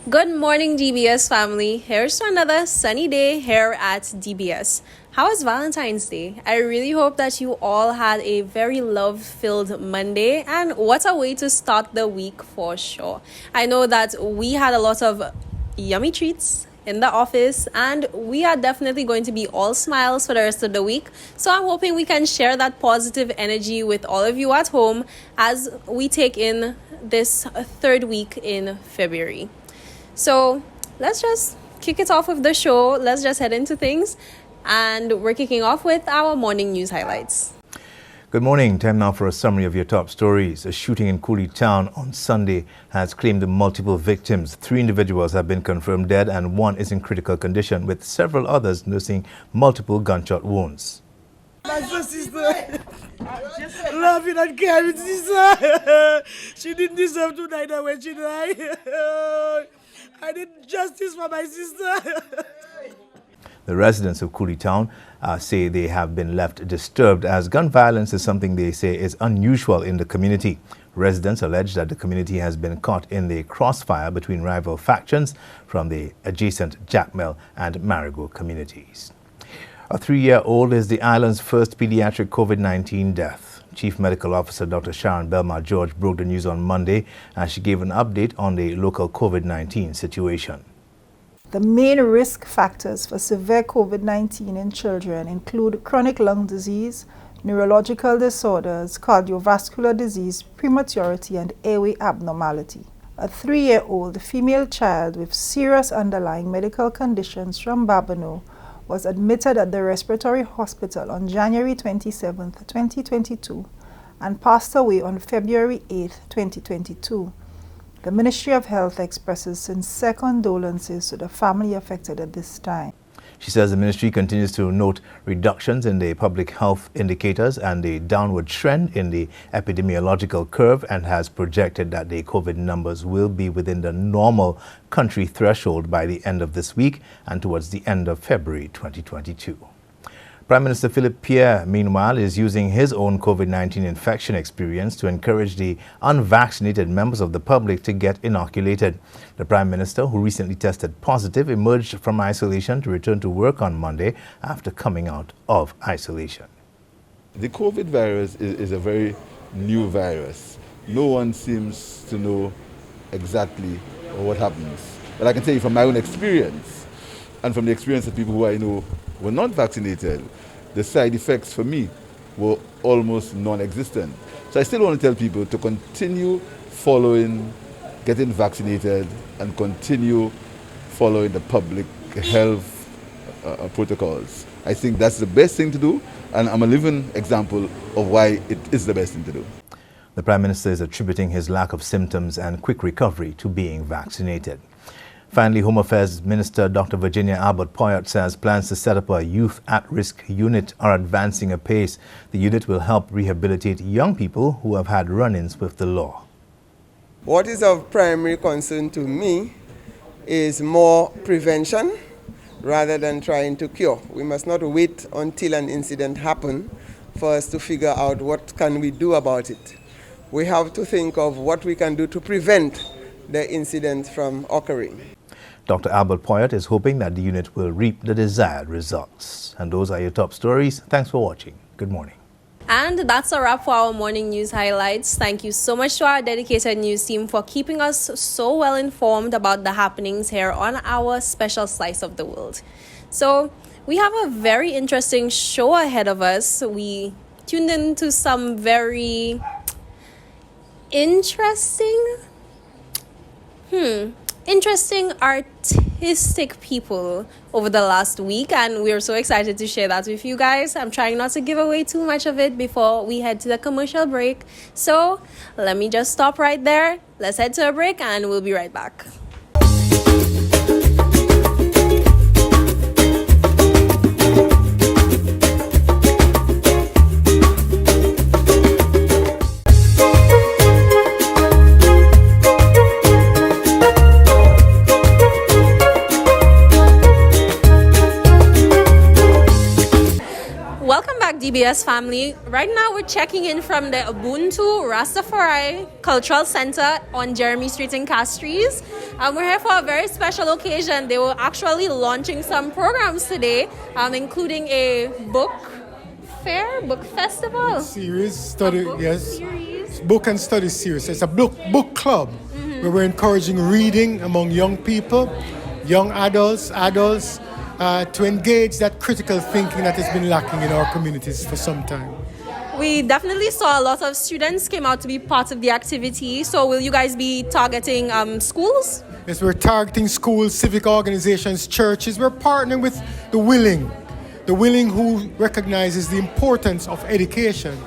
Good morning, DBS family. Here's to another sunny day here at DBS. How was Valentine's Day? I really hope that you all had a very love-filled Monday, and what a way to start the week for sure. I know that we had a lot of yummy treats in the office, and we are definitely going to be all smiles for the rest of the week. So I'm hoping we can share that positive energy with all of you at home as we take in this third week in February. So let's just kick it off with the show. Let's just head into things. And we're kicking off with our morning news highlights. Good morning. Time now for a summary of your top stories. A shooting in Cooley Town on Sunday has claimed multiple victims. 3 individuals have been confirmed dead and 1 is in critical condition, with several others nursing multiple gunshot wounds. My sister, loving and caring sister. She didn't deserve to die when she died. I did justice for my sister. The residents of Cooley Town say they have been left disturbed as gun violence is something they say is unusual in the community. Residents allege that the community has been caught in the crossfire between rival factions from the adjacent Jackmel and Marigot communities. A 3-year-old is the island's first pediatric COVID-19 death. Chief Medical Officer Dr. Sharon Belmar-George broke the news on Monday as she gave an update on the local COVID-19 situation. The main risk factors for severe COVID-19 in children include chronic lung disease, neurological disorders, cardiovascular disease, prematurity, and airway abnormality. A 3-year-old female child with serious underlying medical conditions from Babonneau was admitted at the respiratory hospital on January 27, 2022 and passed away on February 8, 2022. The Ministry of Health expresses sincere condolences to the family affected at this time. She says the ministry continues to note reductions in the public health indicators and a downward trend in the epidemiological curve and has projected that the COVID numbers will be within the normal country threshold by the end of this week and towards the end of February 2022. Prime Minister Philip Pierre, meanwhile, is using his own COVID-19 infection experience to encourage the unvaccinated members of the public to get inoculated. The Prime Minister, who recently tested positive, emerged from isolation to return to work on Monday after coming out of isolation. The COVID virus is a very new virus. No one seems to know exactly what happens. But I can tell you from my own experience and from the experience of people who I know were not vaccinated, the side effects for me were almost non-existent. So I still want to tell people to continue following, getting vaccinated, and continue following the public health protocols. I think that's the best thing to do, and I'm a living example of why it is the best thing to do. The Prime Minister is attributing his lack of symptoms and quick recovery to being vaccinated. Finally, Home Affairs Minister Dr. Virginia Albert Poyet says plans to set up a youth at-risk unit are advancing apace. The unit will help rehabilitate young people who have had run-ins with the law. What is of primary concern to me is more prevention rather than trying to cure. We must not wait until an incident happens for us to figure out what can we do about it. We have to think of what we can do to prevent the incident from occurring. Dr. Albert Poyet is hoping that the unit will reap the desired results. And those are your top stories. Thanks for watching. Good morning. And that's a wrap for our morning news highlights. Thank you so much to our dedicated news team for keeping us so well informed about the happenings here on our special slice of the world. So we have a very interesting show ahead of us. We tuned into some very interesting artistic people over the last week, and we're so excited to share that with you guys. I'm trying not to give away too much of it before we head to the commercial break, so let me just stop right there. Let's head to a break and we'll be right back. DBS family. Right now we're checking in from the Ubuntu Rastafari Cultural Center on Jeremy Street in Castries. We're here for a very special occasion. They were actually launching some programs today, including a book fair, book festival. Series, study, book yes. series. Book and study series. It's a book club where we're encouraging reading among young people, young adults, to engage that critical thinking that has been lacking in our communities for some time. We definitely saw a lot of students came out to be part of the activity. So will you guys be targeting schools? Yes, we're targeting schools, civic organizations, churches. We're partnering with the willing who recognizes the importance of education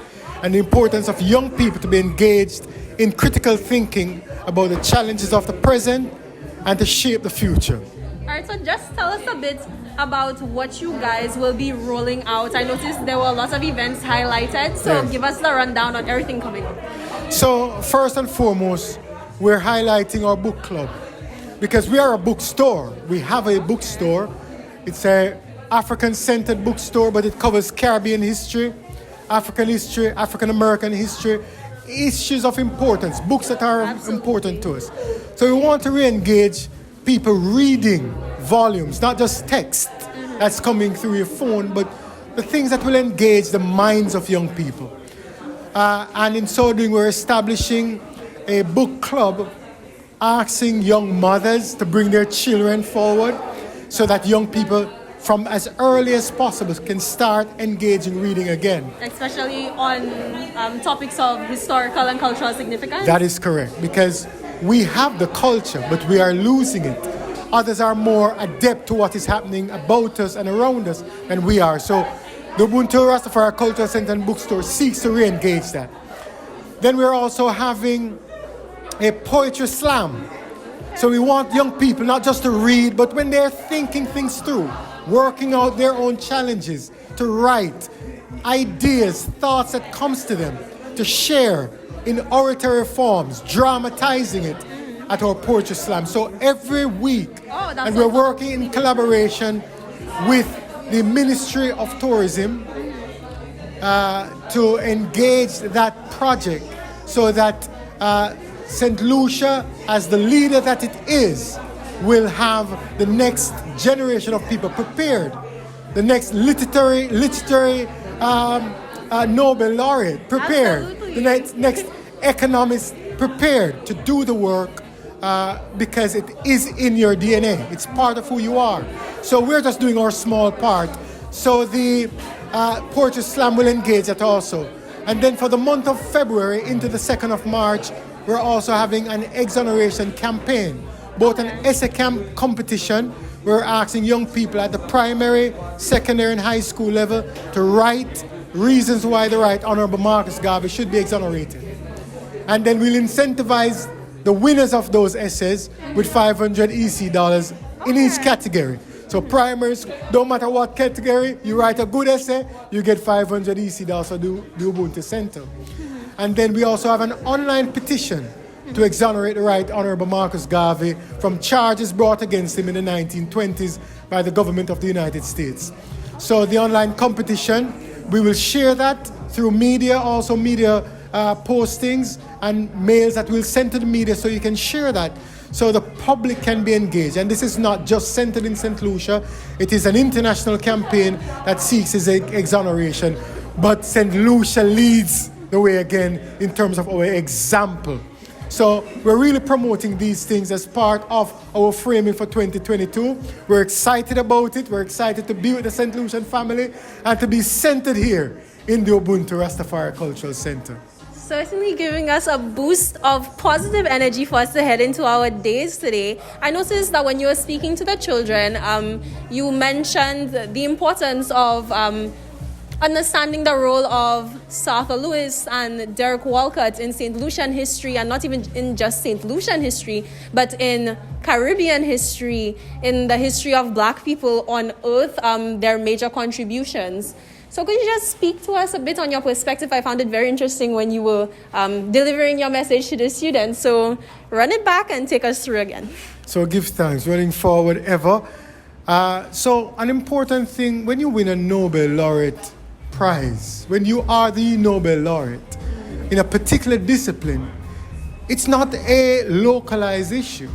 and the importance of young people to be engaged in critical thinking about the challenges of the present and to shape the future. All right, so just tell us a bit about what you guys will be rolling out. I noticed there were a lot of events highlighted, so Yes. give us the rundown on everything coming up. So first and foremost, we're highlighting our book club because we are a bookstore. We have a bookstore. It's a African-centered bookstore, but it covers Caribbean history, African history, African American history, issues of importance, books that are important to us. So we want to re-engage people reading volumes, not just text that's coming through your phone, but the things that will engage the minds of young people. And in so doing, we're establishing a book club asking young mothers to bring their children forward so that young people from as early as possible can start engaging reading again. Especially on topics of historical and cultural significance. That is correct, because we have the culture, but we are losing it. Others are more adept to what is happening about us and around us than we are. So the Ubuntu Rastafari Cultural Center and Bookstore seeks to re-engage that. Then we're also having a poetry slam. So we want young people not just to read, but when they're thinking things through, working out their own challenges, to write ideas, thoughts that comes to them, to share in oratory forms, dramatizing it at our poetry slam. So every week, and we're working in collaboration with the Ministry of Tourism to engage that project so that St. Lucia, as the leader that it is, will have the next generation of people prepared, the next literary Nobel laureate prepared, Absolutely. the next economist prepared to do the work because it is in your DNA. It's part of who you are. So we're just doing our small part. So the Poetry Slam will engage that also. And then for the month of February into the 2nd of March, we're also having an exoneration campaign, both an essay competition. We're asking young people at the primary, secondary, and high school level to write reasons why the Right Honorable Marcus Garvey should be exonerated. And then we'll incentivize the winners of those essays with $500 EC dollars in each category. So primaries, don't matter what category, you write a good essay, you get $500 EC dollars for the Ubuntu Center. And then we also have an online petition to exonerate the Right Honorable Marcus Garvey from charges brought against him in the 1920s by the government of the United States. So the online competition, we will share that through media, also media postings and mails that we'll send to the media so you can share that so the public can be engaged. And this is not just centered in St. Lucia, it is an international campaign that seeks his exoneration. But St. Lucia leads the way again in terms of our example. So we're really promoting these things as part of our framing for 2022. We're excited about it. We're excited to be with the St. Lucian family and to be centered here in the Ubuntu Rastafari Cultural Center. Certainly giving us a boost of positive energy for us to head into our days today. I noticed that when you were speaking to the children, you mentioned the importance of understanding the role of Sir Arthur Lewis and Derek Walcott in St. Lucian history, and not even in just St. Lucian history, but in Caribbean history, in the history of Black people on Earth, their major contributions. So could you just speak to us a bit on your perspective? I found it very interesting when you were delivering your message to the students. So run it back and take us through again. So give thanks, running forward ever. So an important thing, when you win a Nobel laureate prize, when you are the Nobel laureate in a particular discipline, it's not a localized issue.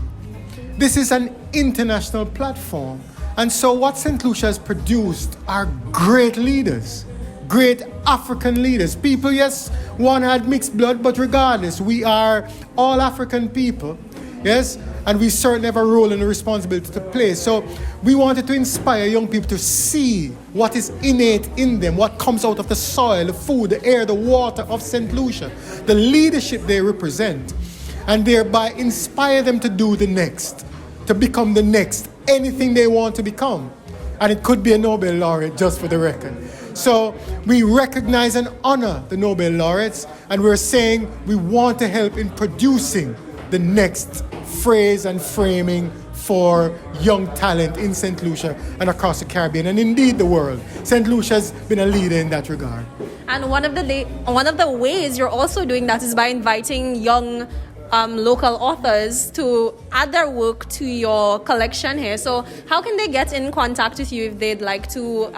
This is an international platform. And so what St. Lucia has produced are great leaders, great African leaders. People, yes, one had mixed blood, but regardless, we are all African people, yes? And we certainly have a role and a responsibility to play. So we wanted to inspire young people to see what is innate in them, what comes out of the soil, the food, the air, the water of St. Lucia, the leadership they represent, and thereby inspire them to do the next, to become the next, anything they want to become. And it could be a Nobel laureate, just for the record. So we recognize and honor the Nobel laureates, and we're saying we want to help in producing the next phrase and framing for young talent in St. Lucia and across the Caribbean and indeed the world. St. Lucia's been a leader in that regard. And one of the ways you're also doing that is by inviting young local authors to add their work to your collection here. So how can they get in contact with you if they'd like to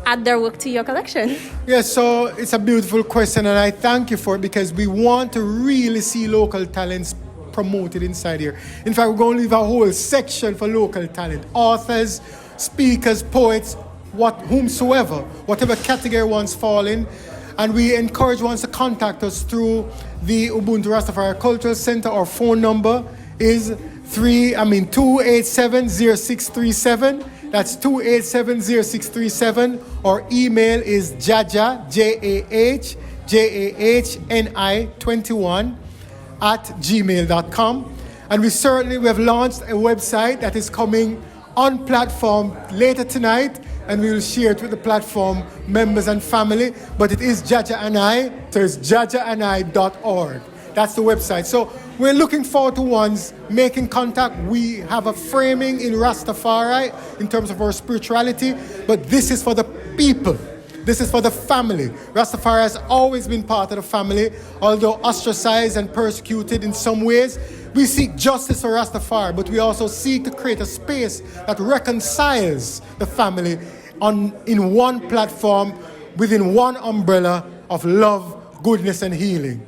add their work to your collection? Yes, so it's a beautiful question, and I thank you for it, because we want to really see local talents promoted inside here. In fact, we're going to leave a whole section for local talent. Authors, speakers, poets, whomsoever, whatever category one's fall in. And we encourage ones to contact us through the Ubuntu Rastafari Cultural Center. Our phone number is 287-0637. That's 287-0637. Our email is jaja, JAHJAHNI21 @gmail.com. And we have launched a website that is coming on platform later tonight, and we will share it with the platform members and family. But it is Jaja and I, so it's jajaandi.org. That's the website. So we're looking forward to ones making contact. We have a framing in Rastafari in terms of our spirituality, but this is for the people. This is for the family. Rastafari has always been part of the family, although ostracized and persecuted in some ways. We seek justice for Rastafari, but we also seek to create a space that reconciles the family in one platform, within one umbrella of love, goodness, and healing.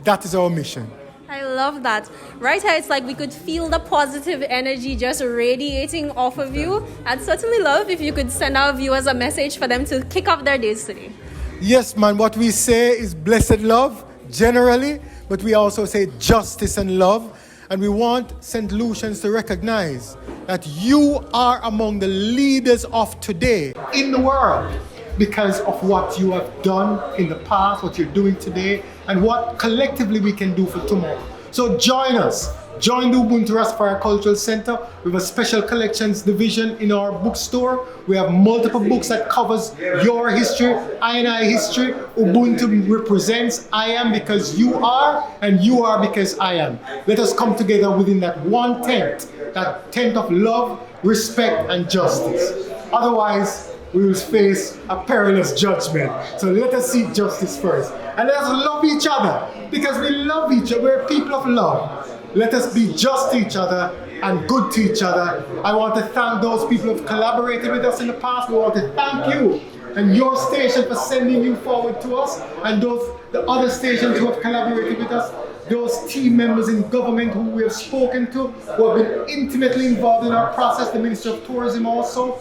That is our mission. I love that. Right here, it's like we could feel the positive energy just radiating off of you. I'd certainly love if you could send our viewers a message for them to kick off their days today. Yes, man. What we say is blessed love, generally, but we also say justice and love. And we want St. Lucians to recognize that you are among the leaders of today in the world, because of what you have done in the past, what you're doing today, and what collectively we can do for tomorrow. So join us. Join the Ubuntu Rastafari Cultural Center. We have a special collections division in our bookstore. We have multiple books that covers your history, I and I history. Ubuntu represents I am because you are, and you are because I am. Let us come together within that one tent, that tent of love, respect, and justice. Otherwise, we will face a perilous judgment. So let us seek justice first. And let us love each other, because we love each other. We're people of love. Let us be just to each other and good to each other. I want to thank those people who have collaborated with us in the past. We want to thank you and your station for sending you forward to us, and the other stations who have collaborated with us, those team members in government who we have spoken to, who have been intimately involved in our process, the Minister of Tourism also,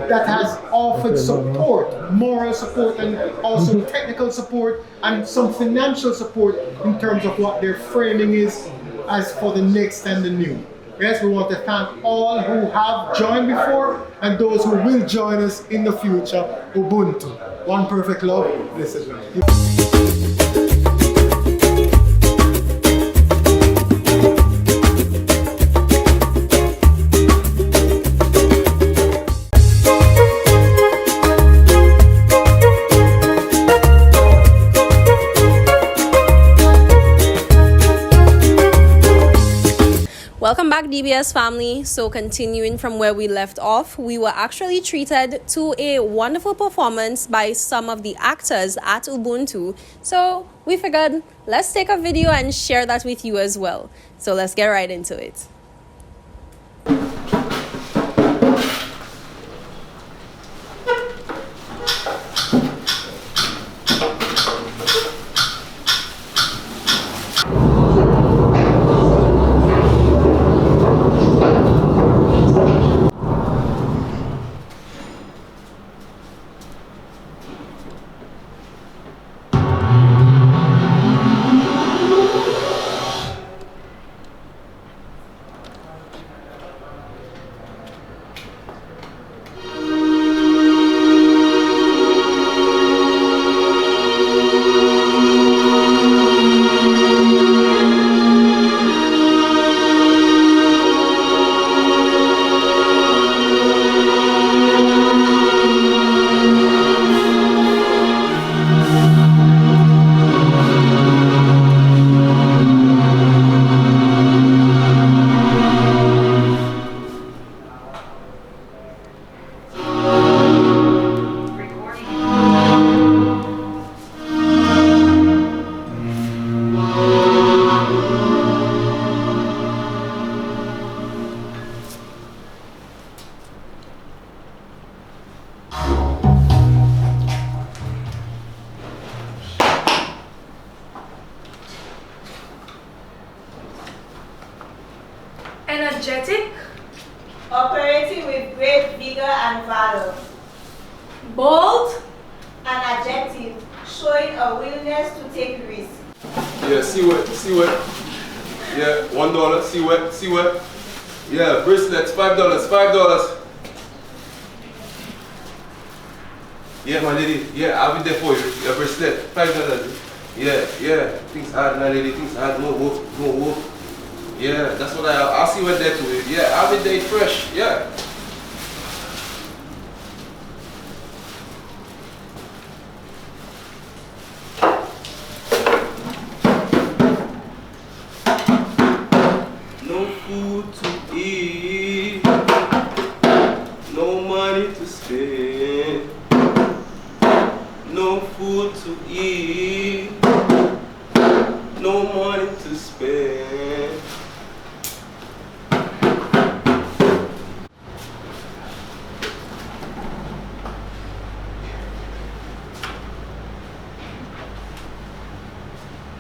that has offered support, moral support, and also technical support, and some financial support in terms of what their framing is as for the next and the new. Yes, we want to thank all who have joined before and those who will join us in the future. Ubuntu. One perfect love, blessed love. Welcome back, DBS family. So continuing from where we left off, we were actually treated to a wonderful performance by some of the actors at Ubuntu. So we figured, let's take a video and share that with you as well. So let's get right into it. Energetic. Operating with great vigor and valor. Bold. An adjective showing a willingness to take risks. Yeah, see what? Yeah, $1, see what? Yeah, bracelets, $5. Yeah, my lady, yeah, I'll be there for you. Yeah, bracelet, $5. Yeah, things hard, my lady, things hard, no work. Yeah, that's what I'll see what there too. Yeah, I'll be there fresh, yeah. No food to eat, no money to spend. No food to eat, no money to spend.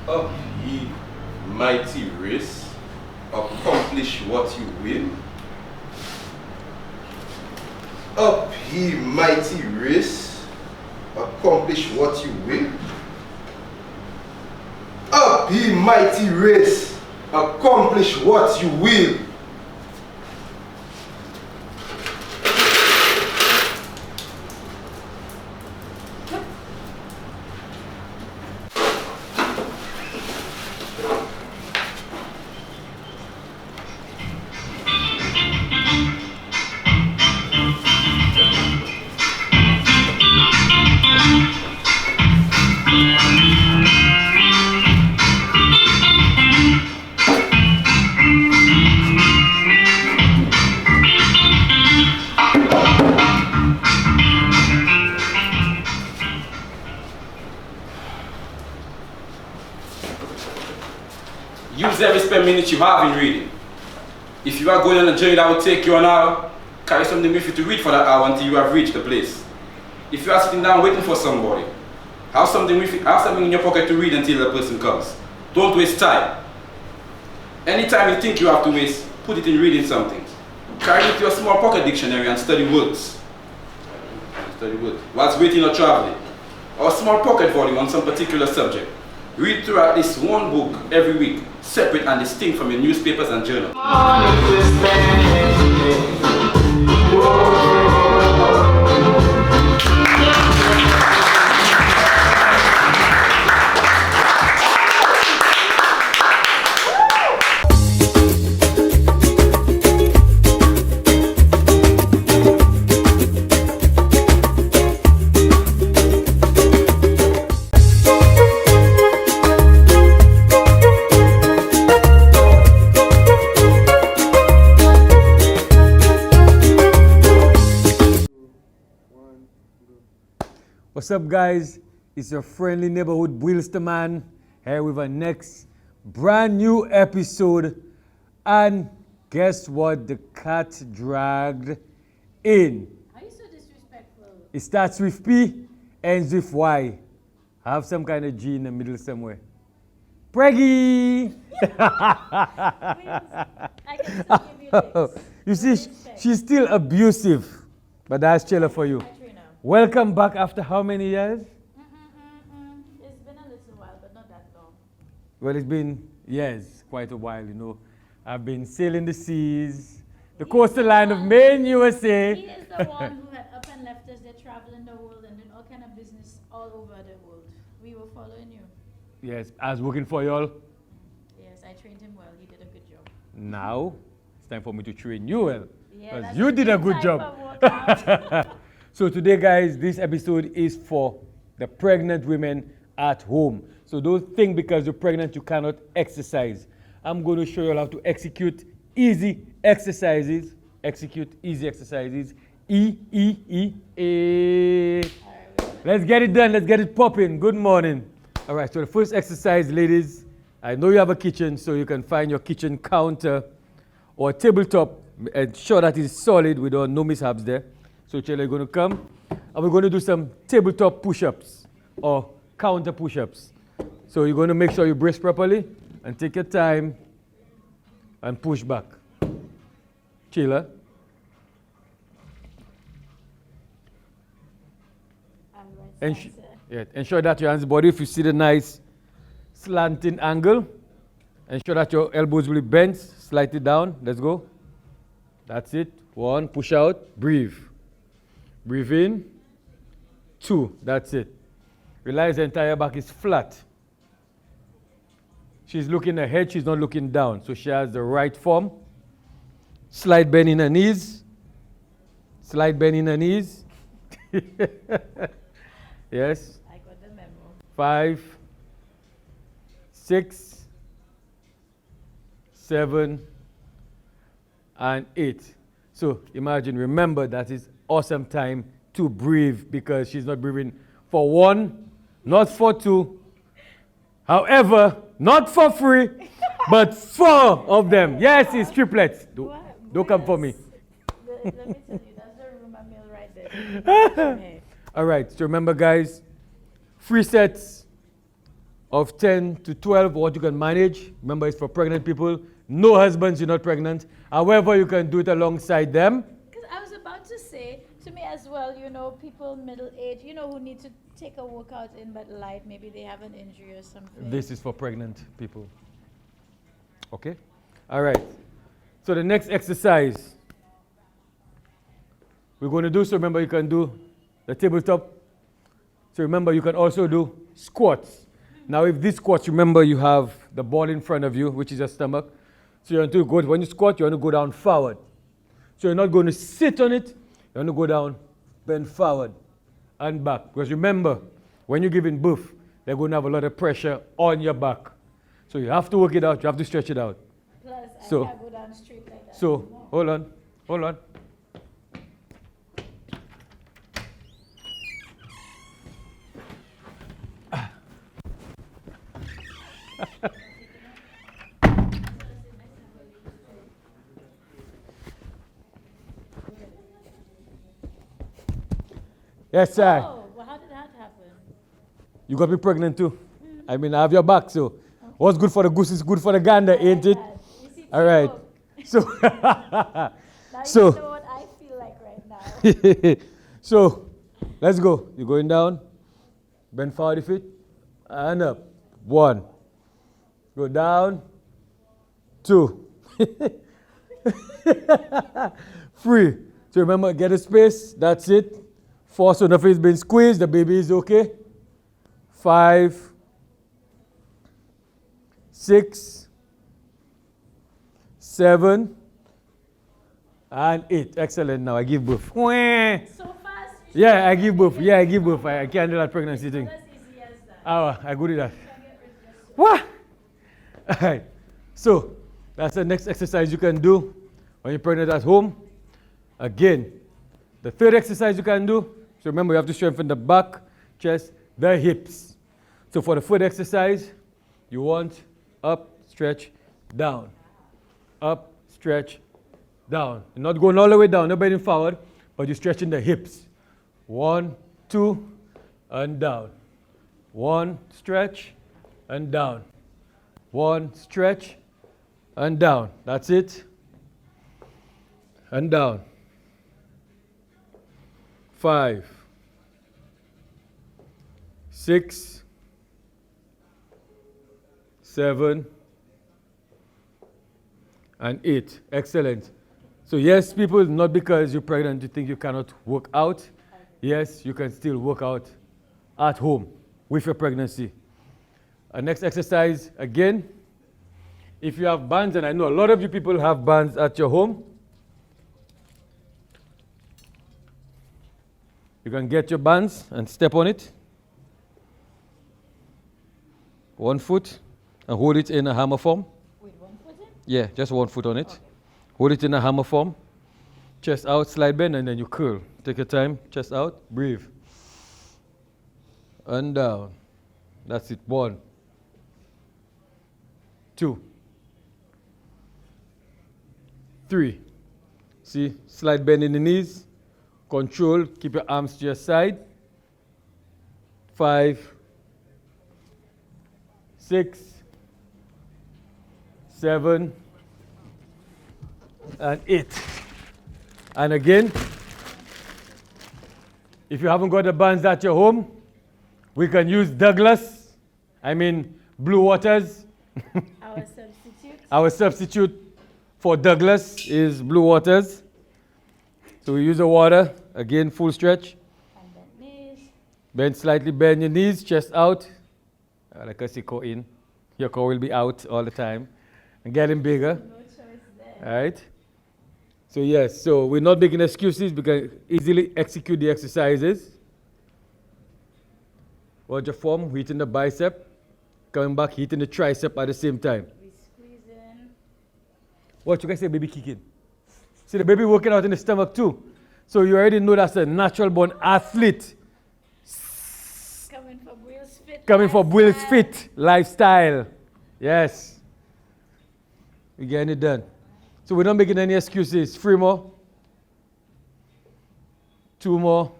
Up ye mighty race, accomplish what you will. Up ye mighty race, accomplish what you will. Up ye mighty race, accomplish what you will. Use every spare minute you have in reading. If you are going on a journey that will take you an hour, carry something with you to read for that hour until you have reached the place. If you are sitting down waiting for somebody, have something in your pocket to read until the person comes. Don't waste time. Anytime you think you have to waste, put it in reading something. Carry with your small pocket dictionary and study words. Whilst waiting or traveling. Or a small pocket volume on some particular subject. Read through at least one book every week, separate and distinct from your newspapers and journals. What's up, guys? It's your friendly neighborhood Wilster man here with our next brand new episode. And guess what? The cat dragged in. Are you so disrespectful? It starts with P, ends with Y. Have some kind of G in the middle somewhere. Preggy! I can still give you this. You see, she's still abusive, but that's chiller for you. Welcome back after how many years? It's been a little while, but not that long. Well, it's been years, quite a while, you know. I've been sailing the seas, the coastal line of Maine, USA. He is the one who had up and left us there traveling the world and doing all kind of business all over the world. We were following you. Yes, I was working for y'all. Yes, I trained him well. He did a good job. Now, it's time for me to train you well. Yeah, Because you did a good job. So today, guys, this episode is for the pregnant women at home. So don't think because you're pregnant you cannot exercise. I'm going to show you how to execute easy exercises. Let's get it done. Let's get it popping. Good morning. All right, so the first exercise, ladies, I know you have a kitchen, so you can find your kitchen counter or tabletop. Ensure that it's solid with no mishaps there. So Chela, you're going to come and we're going to do some tabletop push-ups or counter push-ups. So you're going to make sure you brace properly and take your time and push back. Sheila. Ensure that your hands body, if you see the nice slanting angle, ensure that your elbows will be bent slightly down. Let's go. That's it. 1, push out, breathe. Breathe in. 2, that's it. Realize the entire back is flat. She's looking ahead, she's not looking down. So she has the right form. Slight bend in her knees. Slight bend in her knees. Yes. I got the memo. 5, 6, 7, and 8. So imagine, remember that is awesome time to breathe because she's not breathing for 1, not for 2. However, not for 3, but 4 of them. Yes, it's triplets. Don't come for me. Let me tell you, that's the rumor mill right there. All right, so remember, guys, 3 sets of 10 to 12, what you can manage. Remember, it's for pregnant people. No husbands, you're not pregnant. However, you can do it alongside them. Because I was about to say, to me as well, you know, people middle age, you know, who need to take a workout in but light, maybe they have an injury or something. This is for pregnant people. Okay? All right. So the next exercise we're going to do, so remember you can do the tabletop. So remember you can also do squats. Now if this squats, remember you have the ball in front of you, which is your stomach. So you want to go, when you squat, you want to go down forward. So you're not going to sit on it, you want to go down, bend forward and back. Because remember, when you're giving birth, they're going to have a lot of pressure on your back. So you have to work it out, you have to stretch it out. Plus, So, I can't go down straight like that. So, hold on. Yes, sir. Oh, well, how did that happen? You got to be pregnant too. I mean, I have your back, so what's good for the goose is good for the gander, ain't it? All right. So, Now so, you know what I feel like right now. so, let's go. You're going down, bend forward the feet, and up. 1. Go down. 2. 3. So remember, get a space. That's it. 4, so nothing is being squeezed. The baby is okay. 5, 6, 7, and 8. Excellent. Now I give birth. So fast. Yeah, I give birth. Yeah, I give birth. I can't do that pregnancy thing. As easy as that. Oh, I go do that. What? All right. So that's the next exercise you can do when you're pregnant at home. Again, the third exercise you can do. So remember, you have to strengthen the back, chest, the hips. So for the third exercise, you want up, stretch, down. Up, stretch, down. You're not going all the way down, not bending forward, but you're stretching the hips. 1, 2, and down. 1, stretch, and down. 1, stretch, and down. That's it. And down. 5, 6, 7, and 8. Excellent. So yes, people, not because you're pregnant you think you cannot work out. Yes, you can still work out at home with your pregnancy. Next exercise, again, if you have bands, and I know a lot of you people have bands at your home, you can get your bands and step on it. 1 foot and hold it in a hammer form. Wait, 1 foot in? Yeah, just 1 foot on it. Okay. Hold it in a hammer form. Chest out, slide bend, and then you curl. Take your time, chest out, breathe. And down. That's it. 1, 2, 3. See, slide bend in the knees. Control, keep your arms to your side. 5, 6, 7, and 8. And again, if you haven't got the buns at your home, we can use Blue Waters. Our substitute. Our substitute for Douglas is Blue Waters. So we use the water, again, full stretch. And bend knees. Bend slightly, bend your knees, chest out. Like I say, core in. Your core will be out all the time. And getting bigger. No choice there. All right. So yes, so we're not making excuses. We can easily execute the exercises. Watch your form, hitting the bicep. Coming back, hitting the tricep at the same time. We squeeze in. Watch, you can say baby kicking. See the baby working out in the stomach too. So you already know that's a natural born athlete. Coming for Will's fit. Coming for Will's fit lifestyle. Yes. We're getting it done. So we're not making any excuses. 3 more. 2 more.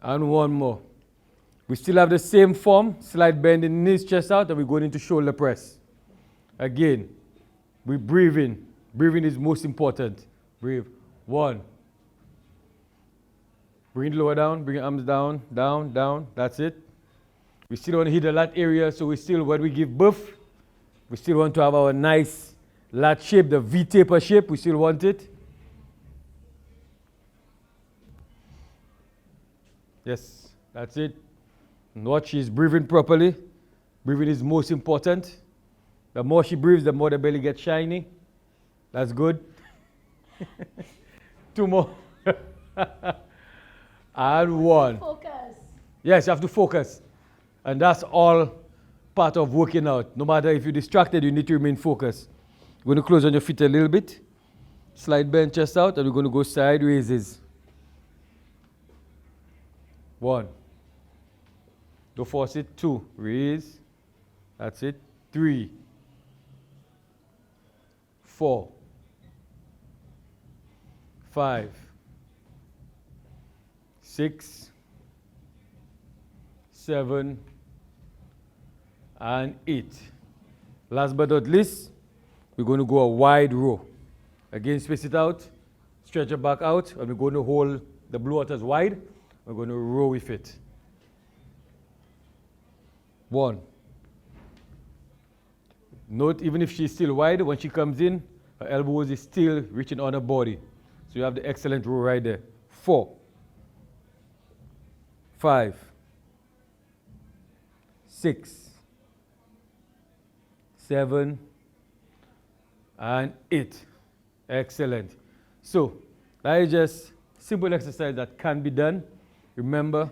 And 1 more. We still have the same form. Slight bend in knees, chest out, and we're going into shoulder press. Again, we breathe in. Breathing is most important. Breathe. 1. Bring it lower down. Bring your arms down, down, down. That's it. We still want to hit the lat area, so we still, when we give birth, we still want to have our nice lat shape, the V-taper shape. We still want it. Yes, that's it. And watch, she's breathing properly. Breathing is most important. The more she breathes, the more the belly gets shiny. That's good. 2 more. And 1. Focus. Yes, you have to focus. And that's all part of working out. No matter if you're distracted, you need to remain focused. You're going to close on your feet a little bit. Slight bend, chest out, and we're going to go side raises. 1. Don't force it. 2. Raise. That's it. 3. 4. 5. 6. 7. And 8. Last but not least, we're going to go a wide row. Again, space it out. Stretch your back out. And we're going to hold the Blue Waters wide. We're going to row with it. 1. Note, even if she's still wide, when she comes in, her elbows is still reaching on her body. So you have the excellent row right there. 4. 5. 6. 7. And 8. Excellent. So that is just simple exercise that can be done. Remember,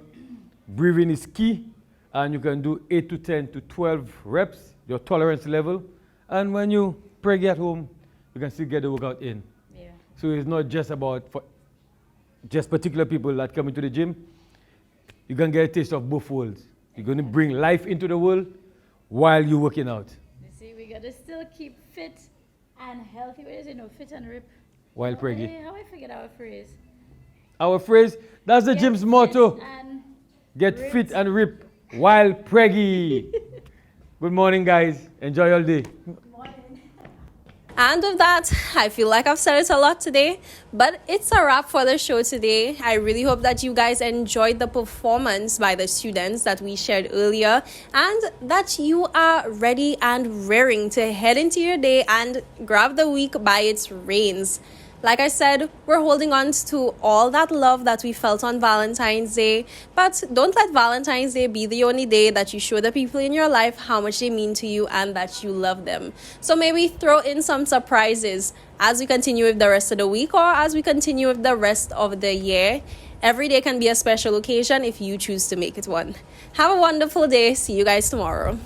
breathing is key, and you can do 8 to 10 to 12 reps, your tolerance level. And when you preggy at home, you can still get the workout in. Yeah. So it's not just about for just particular people that come into the gym. You can get a taste of both worlds. You're going to bring life into the world while you're working out. You see, we got to still keep fit and healthy. What is it? No, fit and rip. While preggy. Hey, how I forget our phrase? Our phrase, that's the gym's motto. Get fit and rip while preggy. Good morning, guys. Enjoy your day. And with that, I feel like I've said it a lot today, but it's a wrap for the show today. I really hope that you guys enjoyed the performance by the students that we shared earlier, and that you are ready and raring to head into your day and grab the week by its reins. Like I said, we're holding on to all that love that we felt on Valentine's Day, but don't let Valentine's Day be the only day that you show the people in your life how much they mean to you and that you love them. So maybe throw in some surprises as we continue with the rest of the week or as we continue with the rest of the year. Every day can be a special occasion if you choose to make it one. Have a wonderful day. See you guys tomorrow.